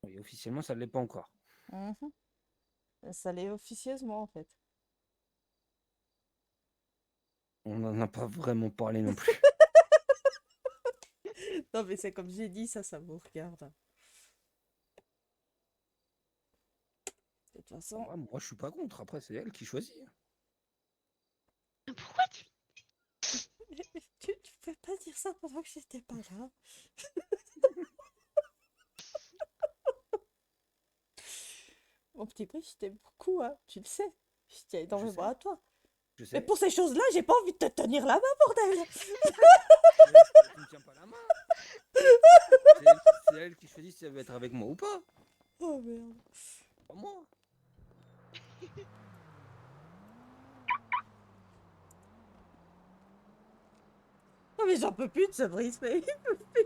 Oui, officiellement, ça ne l'est pas encore. Mhm. Ça l'est officieusement, en fait. On n'en a pas vraiment parlé non plus. Non, mais c'est comme j'ai dit, ça vous regarde. De toute façon, Ouais, moi, je suis pas contre. Après, c'est elle qui choisit. Pourquoi tu... tu peux pas dire ça pendant que j'étais pas là. Mon petit prix, je t'aime beaucoup, hein. Tu le sais. Je tiens énormément sais. à toi. Je Mais sais. pour ces choses-là, j'ai pas envie de te tenir la main, bordel. Mais tu me tiens pas la main. C'est elle qui choisit si elle veut être avec moi ou pas. Oh merde. Pas moi. Oh, mais j'en peux plus de ce Brice, mais il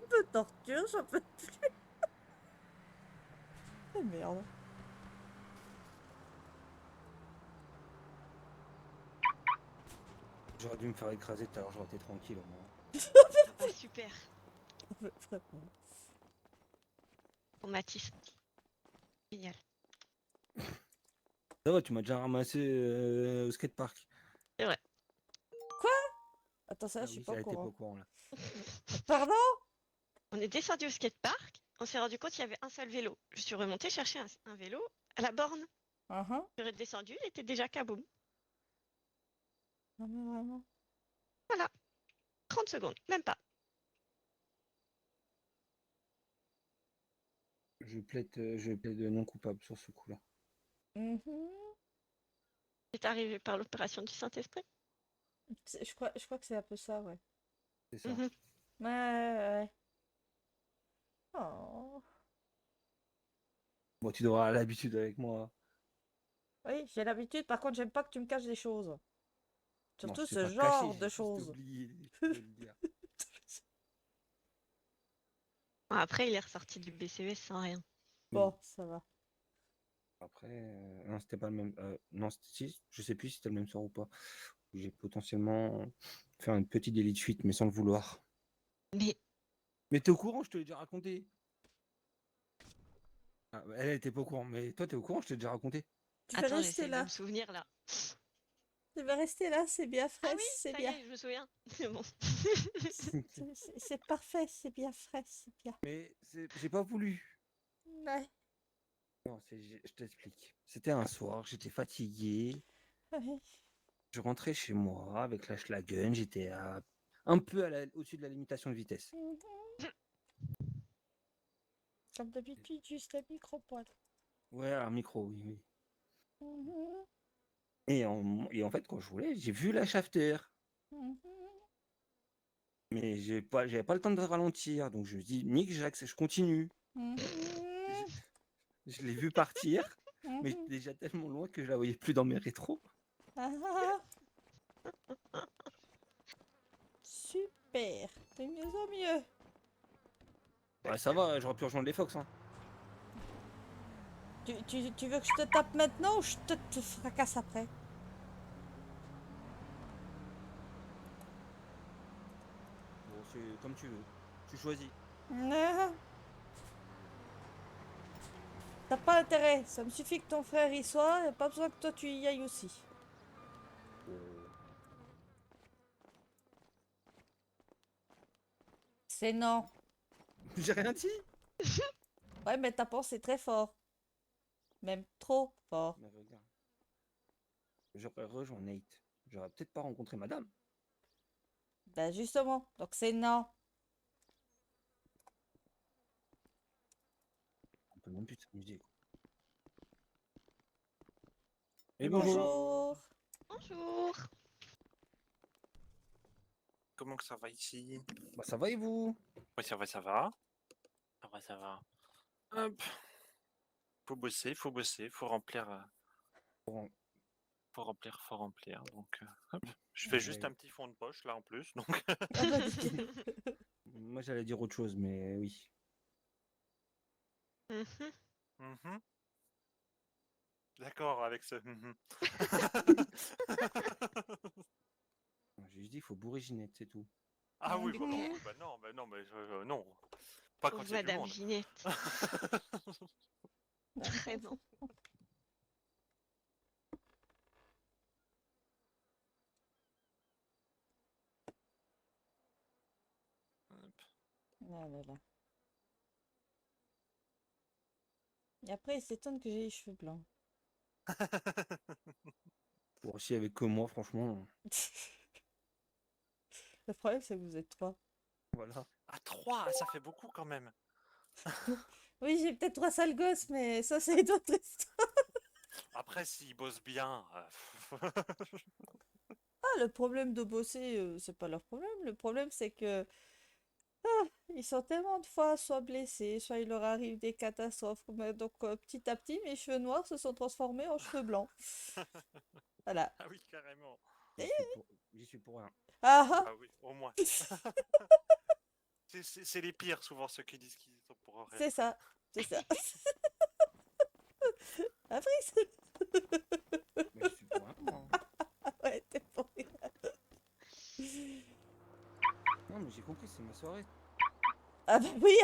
me torture, j'en peux plus. Oh merde. J'aurais dû me faire écraser tout à l'heure, j'aurais été tranquille au moins. Ah bah super. Vraiment. Pour Mathis. Génial. Ça va, tu m'as déjà ramassé au skatepark. C'est vrai. Attends, ça, Ah je suis oui, pas au elle était pas courant. au courant là. Pardon? On est descendu au skatepark. On s'est rendu compte qu'il y avait un seul vélo. Je suis remontée chercher un vélo à la borne. Uh-huh. Je suis redescendue, il était déjà kaboum. Non, mais vraiment. Voilà. 30 secondes, même pas. Je plaide non coupable sur ce coup-là. Mhm. C'est arrivé par l'opération du Saint-Esprit. Je crois que c'est un peu ça, ouais. C'est ça. Mhm. Ouais, ouais, ouais. Oh. Bon, tu devras avoir l'habitude avec moi. Oui, j'ai l'habitude. Par contre, j'aime pas que tu me caches des choses. Non, Surtout je t'ai ce pas caché, genre j'ai de juste choses. oublié de le dire. Bon, après, il est ressorti du BCES sans rien. Bon, ça va. Après, non, c'était pas le même. Non, si, je sais plus si c'était le même soir ou pas. J'ai potentiellement fait un petit délit de fuite, mais sans le vouloir. Mais Mais t'es au courant, je te l'ai déjà raconté. Ah, elle était pas au courant, mais toi, t'es au courant, je t'ai déjà raconté. Tu vas attends, rester j'essaie de là. me souvenir là. Tu vas rester là, c'est bien Ah frais, oui, c'est ça y bien. est, je me souviens. C'est bon. C'est parfait, c'est bien frais, c'est bien. Mais j'ai pas voulu. Ouais, Non, je t'explique. C'était un soir, j'étais fatigué. ouais. Je rentrais chez moi avec la Schlagen, un peu au-dessus de la limitation de vitesse. Mhm. Comme d'habitude, juste un micro-poil. Ouais, un micro, oui, oui. Mhm, Et en fait, quand je voulais, j'ai vu la shafter. mhm, Mais j'avais pas le temps de ralentir. Donc je me dis, Nick, je continue. Je, mhm, je l'ai vu partir, mais mhm. j'étais déjà tellement loin que je la voyais plus dans mes rétros. Ah, ah, ah. Super, de mieux en mieux. Ouais, ça va, j'aurais pu rejoindre les Fox. Hein. Tu veux que je te tape maintenant ou je te fracasse après? Bon, c'est comme tu veux. Tu choisis. Ah, t'as pas intérêt, ça me suffit que ton frère y soit, y a pas besoin que toi tu y ailles aussi. Oh. C'est non. J'ai rien dit. Ouais, mais ta pensée est très fort. Même trop fort. Mais regarde, j'aurais rejoint Nate. J'aurais peut-être pas rencontré madame. Bah justement, donc c'est non. On peut même plus s'amuser, quoi. Et Bonjour. Bonjour. Comment que ça va ici? Bah, ça va et vous? Ouais, ça va, ça va. Ça va, ça va. Hop. Faut bosser, faut remplir, Bon, faut remplir. Donc, hop. Je fais juste ouais. un petit fond de poche là en plus. Donc, Ah bah dis donc. Moi j'allais dire autre chose, mais oui. Mhm. mhm. D'accord avec ce. Mhm. J'ai juste dit, il faut bourrer Ginette, c'est tout. Ah oui, Du bah, coup, non, bah non, non. Pas quand il y a du Madame monde. Ginette. Vraiment. Hop. ah là là. Et après, il s'étonne que j'ai les cheveux blancs. Bon, si avec que moi, franchement, Le problème, c'est que vous êtes trois. voilà. À 3, ça fait beaucoup quand même. Oui, j'ai peut-être trois sales gosses, mais ça, c'est une autre histoire. Après, s'il bosse bien. Ah, le problème de bosser, c'est pas leur problème. Le problème, c'est que ils sont tellement de fois soit blessés, soit il leur arrive des catastrophes. Donc, petit à petit, mes cheveux noirs se sont transformés en cheveux blancs. Voilà. Ah oui, carrément. J'y suis pour rien. Ah ah! Ah oui, au moins. C'est les pires, souvent, ceux qui disent qu'ils sont pour rien. C'est ça. C'est ça. Après, Mais j'y suis pour rien, moi. ouais, t'es pour rien. Non, mais j'ai compris, c'est ma soirée. Ah bah oui,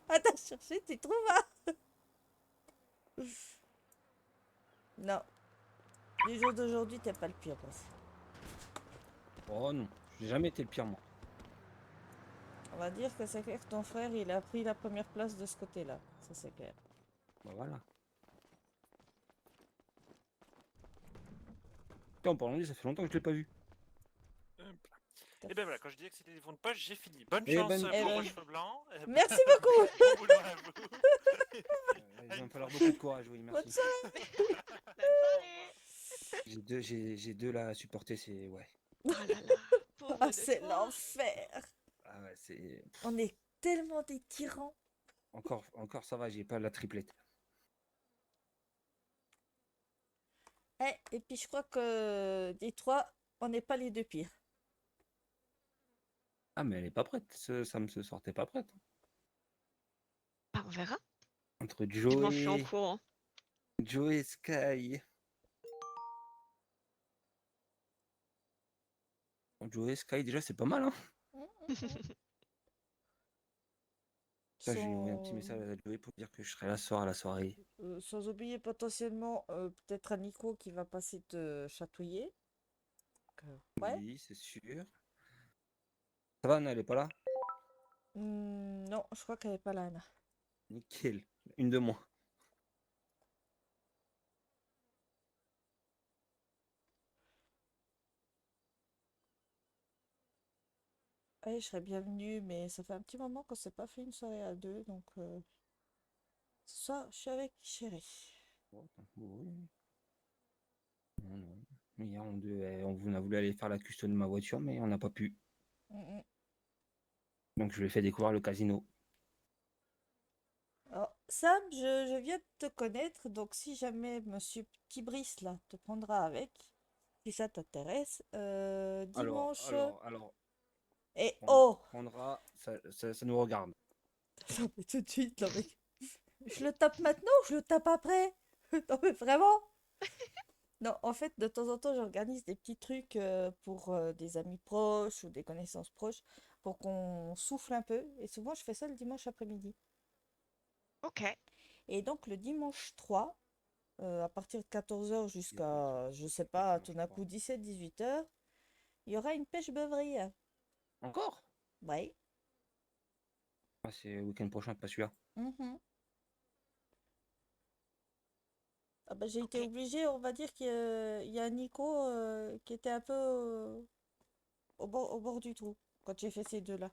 ah, t'as cherché, tu trouves, hein? Non. Les jours d'aujourd'hui, t'es pas le pire, boss. Oh non, j'ai jamais été le pire, moi. On va dire que c'est clair que ton frère, il a pris la première place de ce côté-là. Ça, c'est clair. Bah voilà. Tiens, en parlant de lui, ça fait longtemps que je l'ai pas vu. Et ben voilà, quand je disais que c'était des fonds de poche, j'ai fini. Bonne Eh chance ben, pour eh vos ben. cheveux blancs. Merci beaucoup! Bon boulot à vous. Il va me falloir beaucoup de courage, oui, Bonne merci. soirée! Bonne soirée. J'ai deux là à supporter, c'est... Ouais. Oh là là. Pauvre Ah, de c'est toi. l'enfer! Ah ouais, c'est... On est tellement des tyrans. Encore ça va, j'ai pas la triplette. Et puis je crois que des trois, on n'est pas les deux pires. Ah, mais elle est pas prête, ça me se sortait pas prête. Bah, on verra. Entre Je m'en suis en Joe courant. et Sky. Joe et Sky, déjà, c'est pas mal, hein. Ça, j'ai envoyé un petit message à Joey pour dire que je serai là ce soir à la soirée. Sans oublier potentiellement peut-être un Nico qui va passer te chatouiller. Ouais. Oui, c'est sûr. Ça va, Anna, elle est pas là? Non, je crois qu'elle est pas là, Anna. Nickel. Une de moins. Ouais, je serais bienvenue, mais ça fait un petit moment qu'on s'est pas fait une soirée à deux, donc ce soir, je suis avec Chéri. Oh, oui. Non, non. Hier, on a voulu aller faire la custom de ma voiture, mais on n'a pas pu. Mm, mm. Donc, je lui ai fait découvrir le casino. Alors, Sam, je viens de te connaître, donc si jamais Monsieur Petit Brice là te prendra avec, si ça t'intéresse, dimanche. Alors, Et oh! prendra, ça nous regarde. Non, mais tout de suite, non, mais je le tape maintenant ou je le tape après? Non, mais vraiment? Non, en fait, de temps en temps, j'organise des petits trucs pour des amis proches ou des connaissances proches pour qu'on souffle un peu. Et souvent, je fais ça le dimanche après-midi. Ok. Et donc, le dimanche 3, à partir de 14 h jusqu'à, je sais pas, tout d'un coup 17 18 h, il y aura une pêche beuverie. Encore? Ouais. Ah, c'est le week-end prochain, pas celui-là. Mhm. Ah bah, j'ai été Ok. obligée, on va dire qu'il y a un Nico qui était un peu au bord du trou. quand j'ai fait ces deux-là.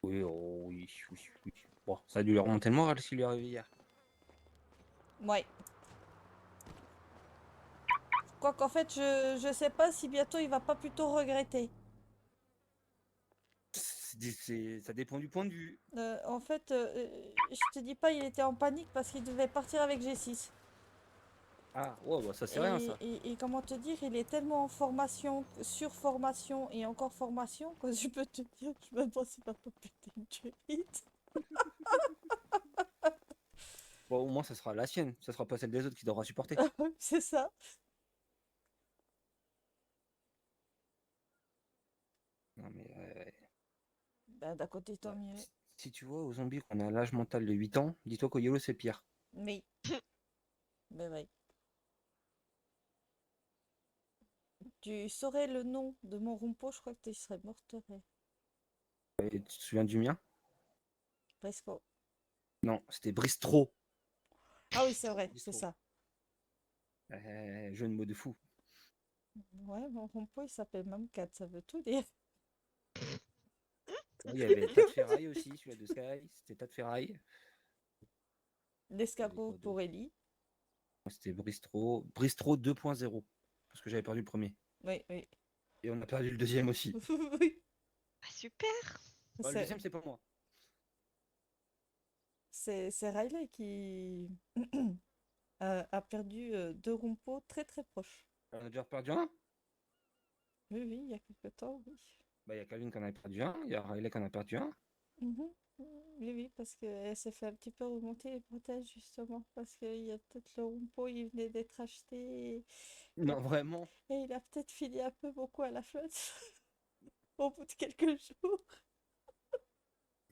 Oui, oh, oui, oui, oui. Bon, ça a dû lui remonter le moral s'il lui est arrivé hier. Ouais. Quoi qu'en fait, je sais pas si bientôt il va pas plutôt regretter. Ça dépend du point de vue. En fait, je te dis pas, il était en panique parce qu'il devait partir avec G6. Ah, ouais, bah ça c'est rien ça. Et comment te dire, il est tellement en formation, sur formation et encore formation, que je peux te dire, je me pense qu'il va pas péter une tuerite. Bon, au moins ça sera la sienne, ça sera pas celle des autres qui devra supporter. C'est ça. Non mais Ben, d'un côté, tant ouais. mieux. Si tu vois aux zombies qu'on a l'âge mental de 8 ans, dis-toi qu'au YOLO c'est pire. Mais, mais ouais. Tu saurais le nom de mon rompo, je crois que tu serais morte de rire. Et tu te souviens du mien? Presque. Non, c'était Bristro. Ah oui, c'est vrai, c'est Bristro. ça. Jeu de mots de fou. Ouais, mon rompo, il s'appelle Mamkat, ça veut tout dire. Il y avait Tas de Ferraille aussi, celui-là de Sky, c'était Tas de Ferraille. L'escargot quoi pour d'autre? Ellie. C'était Bristro. Bristro 2.0. Parce que j'avais perdu le premier. Oui, oui. Et on a perdu le deuxième aussi. Oui. Ah, super. Bah, le C'est deuxième, c'est pas moi. c'est Riley qui a perdu deux rompos très très proches. On a déjà perdu un. Oui, oui, il y a quelque temps, oui. Bah, il y a Calvin qui en a perdu un. Il y a Riley qui en a perdu un. Mhm. Oui, oui, parce qu'elle s'est fait un petit peu remonter les bretelles, justement. Parce qu'il y a peut-être le rompo, il venait d'être acheté. Non, vraiment. Et il a peut-être filé un peu beaucoup à la flotte au bout de quelques jours.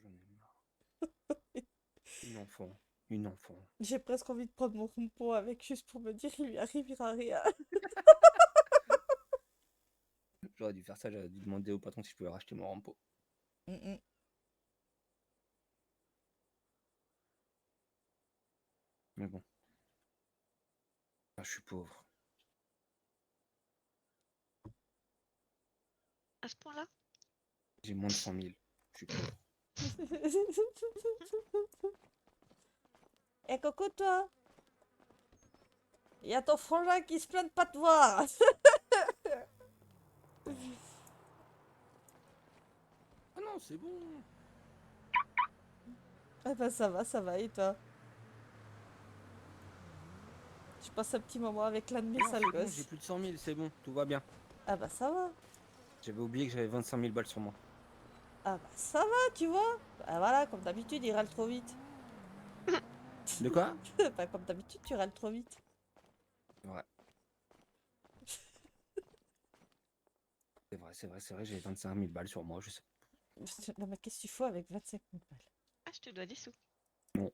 J'en ai marre. Une enfant. Une enfant. J'ai presque envie de prendre mon rompo avec juste pour me dire qu'il lui arrivera rien. J'aurais dû faire ça, j'aurais dû demander au patron si je pouvais racheter mon rampo. Mhm. Mais bon. Ah, je suis pauvre. À ce point-là. J'ai moins de 100 000. Je suis pauvre. Eh coucou toi! Il y a ton frangin qui se plaint de pas te voir! Ah non, c'est bon. Ah bah ça va, et toi? Je passe un petit moment avec l'un de mes Non, sales c'est bon, j'ai gosses. plus de 100 000, c'est bon. Tout va bien. Ah bah ça va. J'avais oublié que j'avais 25 000 balles sur moi. Ah bah ça va, tu vois. Bah voilà, comme d'habitude, il râle trop vite. De quoi? Bah comme d'habitude, tu râles trop vite. Ouais. C'est vrai, j'ai 25 000 balles sur moi, je sais. Non mais qu'est-ce qu'il faut avec 25 000 balles? Ah, je te dois des sous. Non.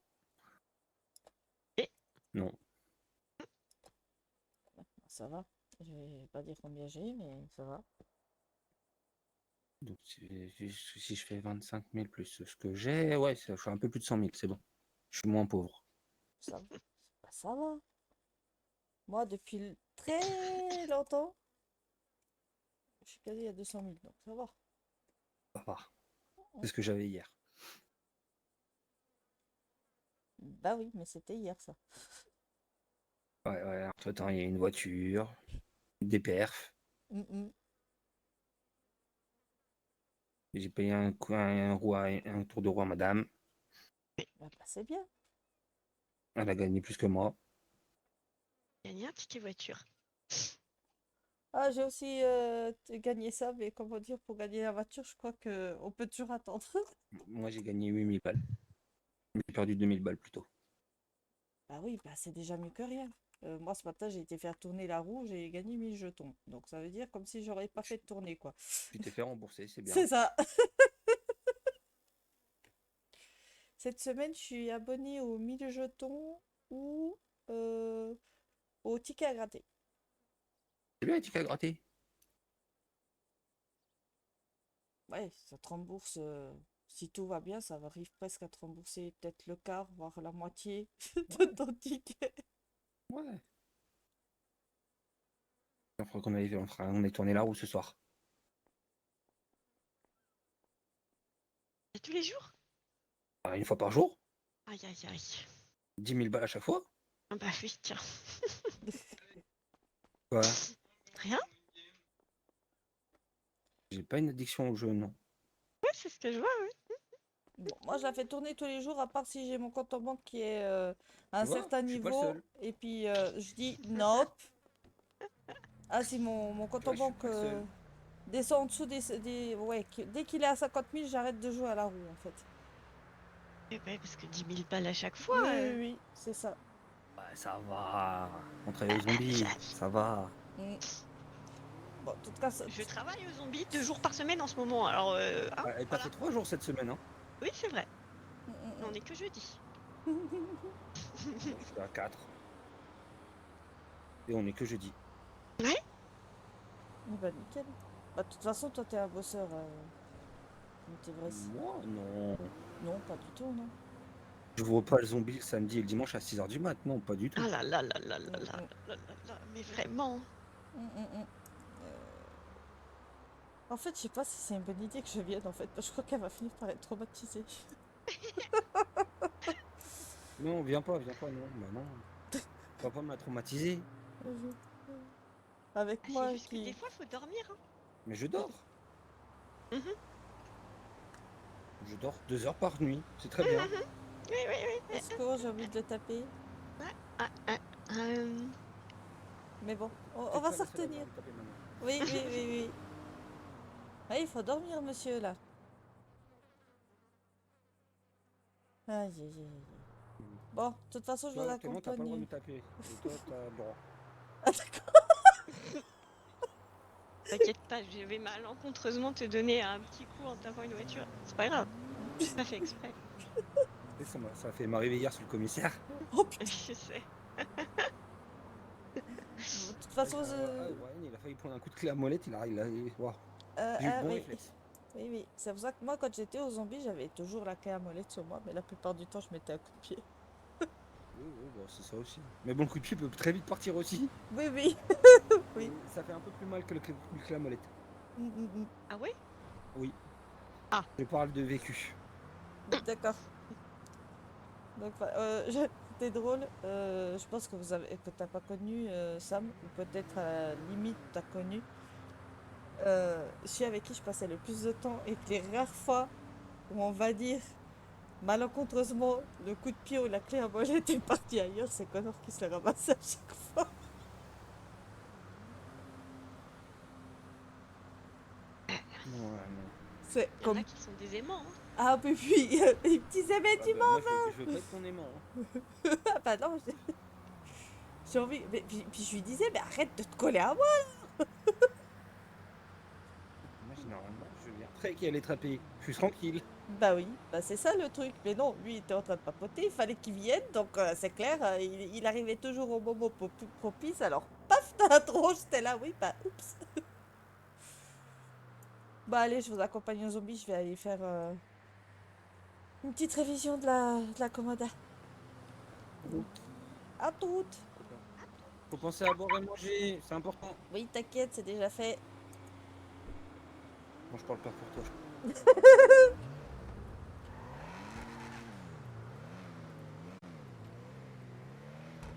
Et Non. Bon, ça va. Je vais pas dire combien j'ai, mais ça va. Donc si je fais 25 000 plus ce que j'ai, ouais, je suis un peu plus de 100 000, c'est bon. Je suis moins pauvre. Ça va. Bah ça va. Moi, depuis très longtemps, je suis quasi à 200 000, donc ça va. Ça va. C'est ce que j'avais hier. Bah oui, mais c'était hier ça. Ouais, entre-temps, il y a une voiture, des perfs. Mhm. J'ai payé un tour de roue à madame. Bah c'est bien. Elle a gagné plus que moi. Gagner un ticket voiture. Ah, j'ai aussi gagné ça, mais comment dire, pour gagner la voiture, je crois que on peut toujours attendre. Moi, j'ai gagné 8 000 balles. J'ai perdu 2 000 balles plutôt. Bah oui, bah c'est déjà mieux que rien. Moi, ce matin, j'ai été faire tourner la roue, j'ai gagné 1000 jetons. Donc ça veut dire comme si j'aurais pas fait de tournée, quoi. Tu t'es fait rembourser, c'est bien. C'est ça. Cette semaine, je suis abonnée aux 1000 jetons ou au ticket à gratter. C'est bien, tu as gratté. Ouais, ça te rembourse. Si tout va bien, ça arrive presque à te rembourser peut-être le quart, voire la moitié de ton ticket. Ouais. Il faudra qu'on aille tourner la roue ce soir. Tous les jours? Une fois par jour, Aïe, aïe, aïe. 10 000 balles à chaque fois. Ah bah oui, tiens. Quoi? Rien? J'ai pas une addiction au jeu, non. Ouais, c'est ce que je vois, oui. Bon, moi, je la fais tourner tous les jours, à part si j'ai mon compte en banque qui est à un Tu vois, certain je suis pas le niveau. seul. Et puis, je dis nope. Ah, si mon compte Tu en vois, je suis banque pas le seul. descend en dessous ouais, dès qu'il est à 50 000, j'arrête de jouer à la roue, en fait. Eh ben, parce que 10 000 balles à chaque Oui, fois. oui, oui, c'est ça. Ouais, ça va. On travaille aux zombies, ça va. Mm. Bon, en tout cas, Je travaille aux zombies 2 jours par semaine en ce moment, alors hein, Ouais, et t'as voilà. fait 3 jours cette semaine, hein. Oui, c'est vrai. Mm, On est que jeudi. Moi, je suis à 4. Et on est que jeudi. Bah, nickel. Bah, de toute façon, toi, t'es un bosseur. C'est vrai. Moi, non. Non, pas du tout, non. Je vois pas le zombie le samedi et le dimanche à 6h du mat, non, pas du tout. Ah là là là là là Mm, là là là là, mais vraiment. En fait, je sais pas si c'est une bonne idée que je vienne, en fait, parce que je crois qu'elle va finir par être traumatisée. Non, viens pas, non. Bah non. Va pas me la traumatiser. Avec Ah, moi c'est juste que qui... des fois, faut dormir. Hein. Mais je dors. Mhm. Je dors 2 heures par nuit. C'est très bien. Oui, oui, oui. Est-ce que j'ai envie de le taper? Ah, ah, Mais bon, on T'es va pas s'en la seule à retenir. vouloir me taper maintenant. Oui, oui, oui, oui. Ah, il faut dormir, monsieur, là. Aïe, aïe, aïe, aïe. Bon, de toute façon, je vous Toi, Clément, t'as pas le droit de accompagne. me taper. Et toi, t'as le droit. Ah, d'accord. T'inquiète pas, je vais malencontreusement te donner un petit coup en tapant une voiture. C'est pas grave. J'ai pas fait exprès. Et ça a fait m'arriver hier sur le commissaire. Oh, putain. Je sais. De toute façon, Ryan, il a failli prendre un coup de clé à molette. Wow. J'ai eu ah, bon oui. réflexe. Oui, oui. C'est pour ça que moi, quand j'étais aux zombies, j'avais toujours la clé à molette sur moi, mais la plupart du temps, je mettais un coup de pied. Oui, bah, c'est ça aussi. Mais bon, le coup de pied peut très vite partir aussi. Oui, oui. Oui. Ça fait un peu plus mal que le coup de clé à molette. Ah ouais? Oui. Ah. Je parle de vécu. D'accord. Donc, c'était drôle. Je pense que que t'as pas connu Sam, ou peut-être à la limite t'as connu. Celui avec qui je passais le plus de temps et que les rares fois où on va dire malencontreusement le coup de pied ou la clé à molette est parti ailleurs, c'est Connor qui se le ramasse à chaque fois. Ouais, non. C'est Il y en comme a qui sont des aimants. Hein. ah mais puis il me disait mais tu Ah bah, moi, je veux pas être ton aimant. Hein. ah bah non j'ai envie mais, puis je lui disais mais arrête de te coller à moi. Moi, généralement, je viens après qu'il allait trapper. Je suis tranquille. Bah oui, bah c'est ça le truc. Mais non, lui il était en train de papoter, il fallait qu'il vienne, donc c'est clair, il arrivait toujours au moment propice, alors paf, dans la tronche, c'était là, oui, bah oups. Bah allez, je vous accompagne aux zombies, je vais aller faire une petite révision de la commoda. À toutes. Faut penser à boire et manger, c'est important. Oui, t'inquiète, c'est déjà fait. Bon, je parle pas pour toi.